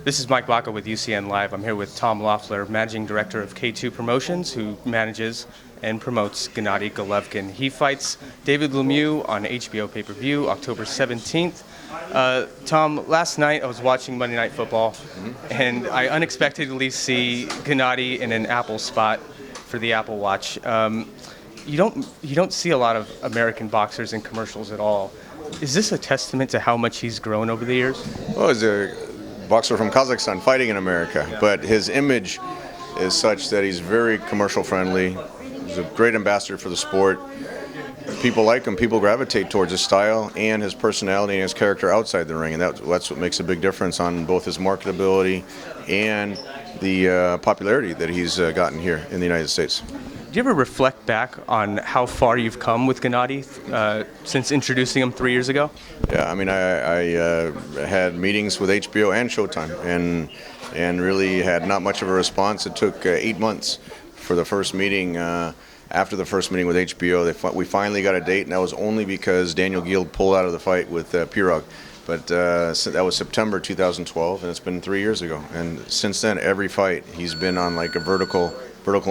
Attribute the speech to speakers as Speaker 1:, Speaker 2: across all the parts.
Speaker 1: This is Mike Baca with UCN Live. I'm here with Tom Loeffler, Managing Director of K2 Promotions, who manages and promotes Gennady Golovkin. He fights David LeMieux on HBO pay-per-view October 17th. Tom, last night I was watching Monday Night Football, and I unexpectedly see Gennady in an Apple spot for the Apple Watch. You don't see a lot of American boxers in commercials at all. Is this a testament to how much he's grown over the years?
Speaker 2: Well, he's a boxer from Kazakhstan fighting in America, but his image is such that he's very commercial friendly. He's a great ambassador for the sport. People like him, people gravitate towards his style and his personality and his character outside the ring, and that's what makes a big difference on both his marketability and the popularity that he's gotten here in the United States.
Speaker 1: Do you ever reflect back on how far you've come with Gennady since introducing him 3 years ago?
Speaker 2: Yeah, I mean, I had meetings with HBO and Showtime, and really had not much of a response. It took 8 months for the first meeting. After the first meeting with HBO, we finally got a date, and that was only because Daniel Gield pulled out of the fight with Pirog. But that was September 2012, and it's been 3 years ago. And since then, every fight he's been on like a vertical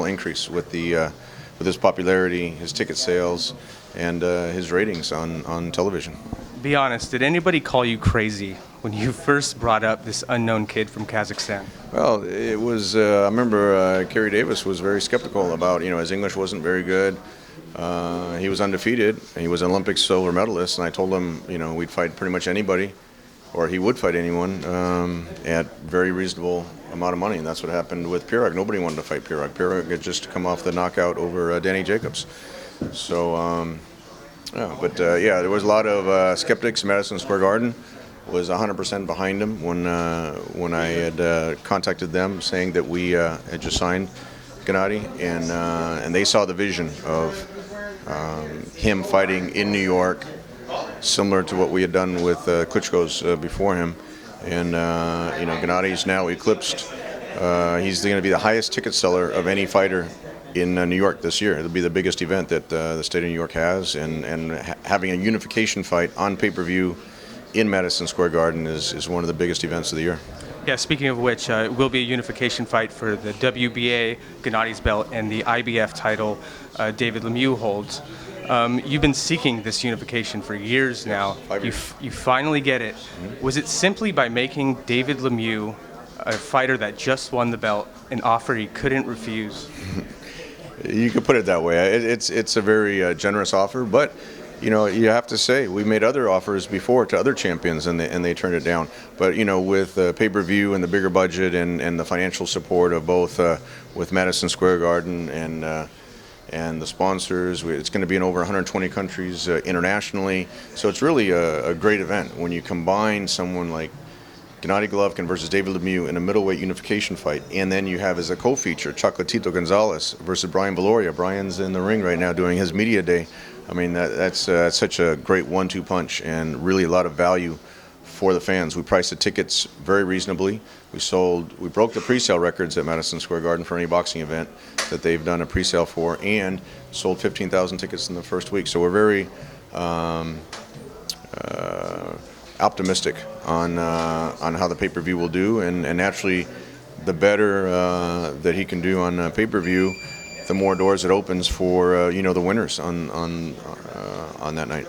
Speaker 2: increase with his popularity, his ticket sales, and his ratings on television.
Speaker 1: Be honest, did anybody call you crazy when you first brought up this unknown kid from Kazakhstan?
Speaker 2: Well, it was. I remember Kerry Davis was very skeptical about. His English wasn't very good. He was undefeated. He was an Olympic silver medalist, and I told him, we'd fight pretty much anybody, or he would fight anyone at very reasonable amount of money, and that's what happened with Pirog. Nobody wanted to fight Pirog. Pirog had just come off the knockout over Danny Jacobs. So, there was a lot of skeptics. Madison Square Garden was 100% behind him when I had contacted them saying that we had just signed Gennady, and they saw the vision of him fighting in New York, similar to what we had done with Klitschko's before him. And Gennady's now eclipsed. He's going to be the highest ticket seller of any fighter in New York this year. It'll be the biggest event that the state of New York has, and having a unification fight on pay-per-view in Madison Square Garden is one of the biggest events of the year.
Speaker 1: Yeah, speaking of which, it will be a unification fight for the WBA, Gennady's belt, and the IBF title David LeMieux holds. You've been seeking this unification for years now.
Speaker 2: 5 years.
Speaker 1: You finally get it. Mm-hmm. Was it simply by making David LeMieux, a fighter that just won the belt, an offer he couldn't refuse?
Speaker 2: You could put it that way. It's a very generous offer, but you have to say we made other offers before to other champions, and they turned it down. But with pay-per-view and the bigger budget and the financial support of both with Madison Square Garden and the sponsors, it's going to be in over 120 countries internationally. So it's really a great event when you combine someone like Gennady Golovkin versus David LeMieux in a middleweight unification fight, and then you have as a co-feature Chocolatito Gonzalez versus Brian Valoria. Brian's in the ring right now doing his media day. I mean, that's such a great 1-2 punch, and really a lot of value for the fans. We priced the tickets very reasonably. We broke the pre-sale records at Madison Square Garden for any boxing event that they've done a pre-sale for, and sold 15,000 tickets in the first week. So we're very optimistic on how the pay-per-view will do, and naturally, the better that he can do on pay-per-view, the more doors it opens for the winners on that night.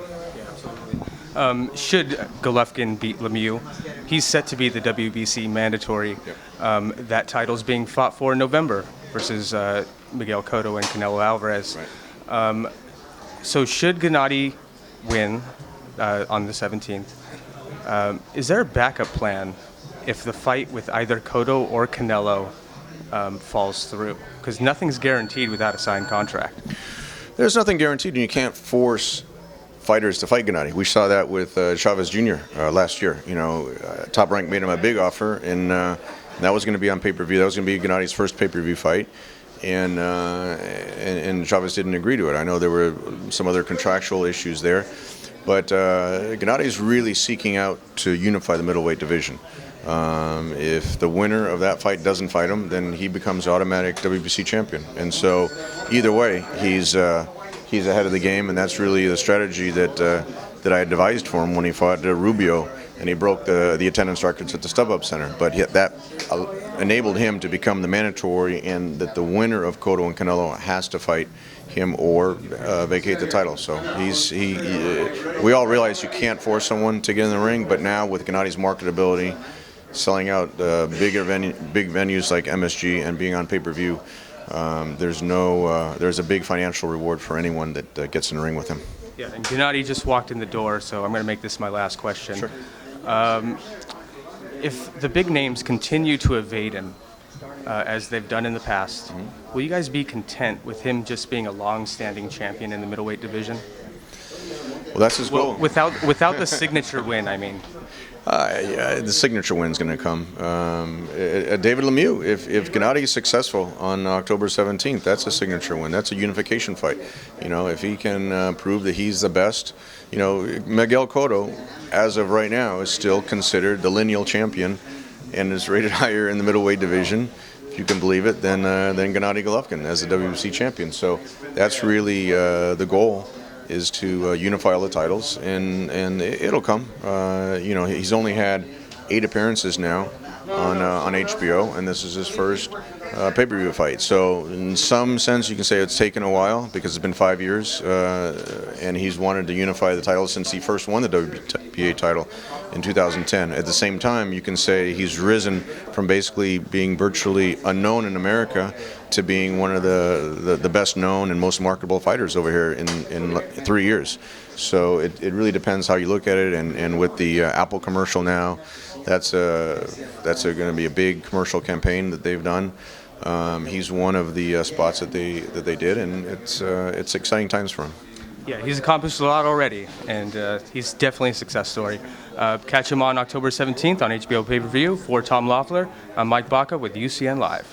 Speaker 1: Should Golovkin beat LeMieux, he's set to be the WBC mandatory. Yep. That title's being fought for in November versus Miguel Cotto and Canelo Alvarez. Right. So should Gennady win on the 17th, is there a backup plan if the fight with either Cotto or Canelo falls through? Because nothing's guaranteed without a signed contract.
Speaker 2: There's nothing guaranteed, and you can't force fighters to fight Gennady. We saw that with Chavez Jr. Last year. Top Rank made him a big offer, and that was going to be on pay-per-view. That was going to be Gennady's first pay-per-view fight, and Chavez didn't agree to it. I know there were some other contractual issues there, but Gennady's really seeking out to unify the middleweight division. If the winner of that fight doesn't fight him, then he becomes automatic WBC champion. And so, either way, he's ahead of the game, and that's really the strategy that I had devised for him when he fought Rubio and he broke the attendance records at the StubHub Center. But that enabled him to become the mandatory, and that the winner of Cotto and Canelo has to fight him or vacate the title. So we all realize you can't force someone to get in the ring, but now with Gennady's marketability, selling out big venues like MSG and being on pay-per-view, there's a big financial reward for anyone that gets in the ring with him.
Speaker 1: Yeah, and Gennady just walked in the door, so I'm going to make this my last question.
Speaker 2: Sure.
Speaker 1: If the big names continue to evade him, as they've done in the past, will you guys be content with him just being a long-standing champion in the middleweight division?
Speaker 2: Well, that's his goal.
Speaker 1: Without the signature win, I mean.
Speaker 2: Yeah, the signature win's going to come. David LeMieux, if Gennady is successful on October 17th, that's a signature win. That's a unification fight. If he can prove that he's the best. Miguel Cotto, as of right now, is still considered the lineal champion and is rated higher in the middleweight division, if you can believe it, than Gennady Golovkin as the WBC champion. So that's really the goal, is to unify all the titles, and it'll come. He's only had 8 appearances now on HBO, and this is his first pay-per-view fight. So in some sense, you can say it's taken a while, because it's been 5 years, and he's wanted to unify the titles since he first won the WBA title in 2010. At the same time, you can say he's risen from basically being virtually unknown in America to being one of the best known and most marketable fighters over here in 3 years. So it really depends how you look at it, and with the Apple commercial now, that's going to be a big commercial campaign that they've done. He's one of the spots that they did, and it's exciting times for him.
Speaker 1: Yeah, he's accomplished a lot already, and he's definitely a success story. Catch him on October 17th on HBO pay-per-view. For Tom Loeffler, I'm Mike Baca with UCN Live.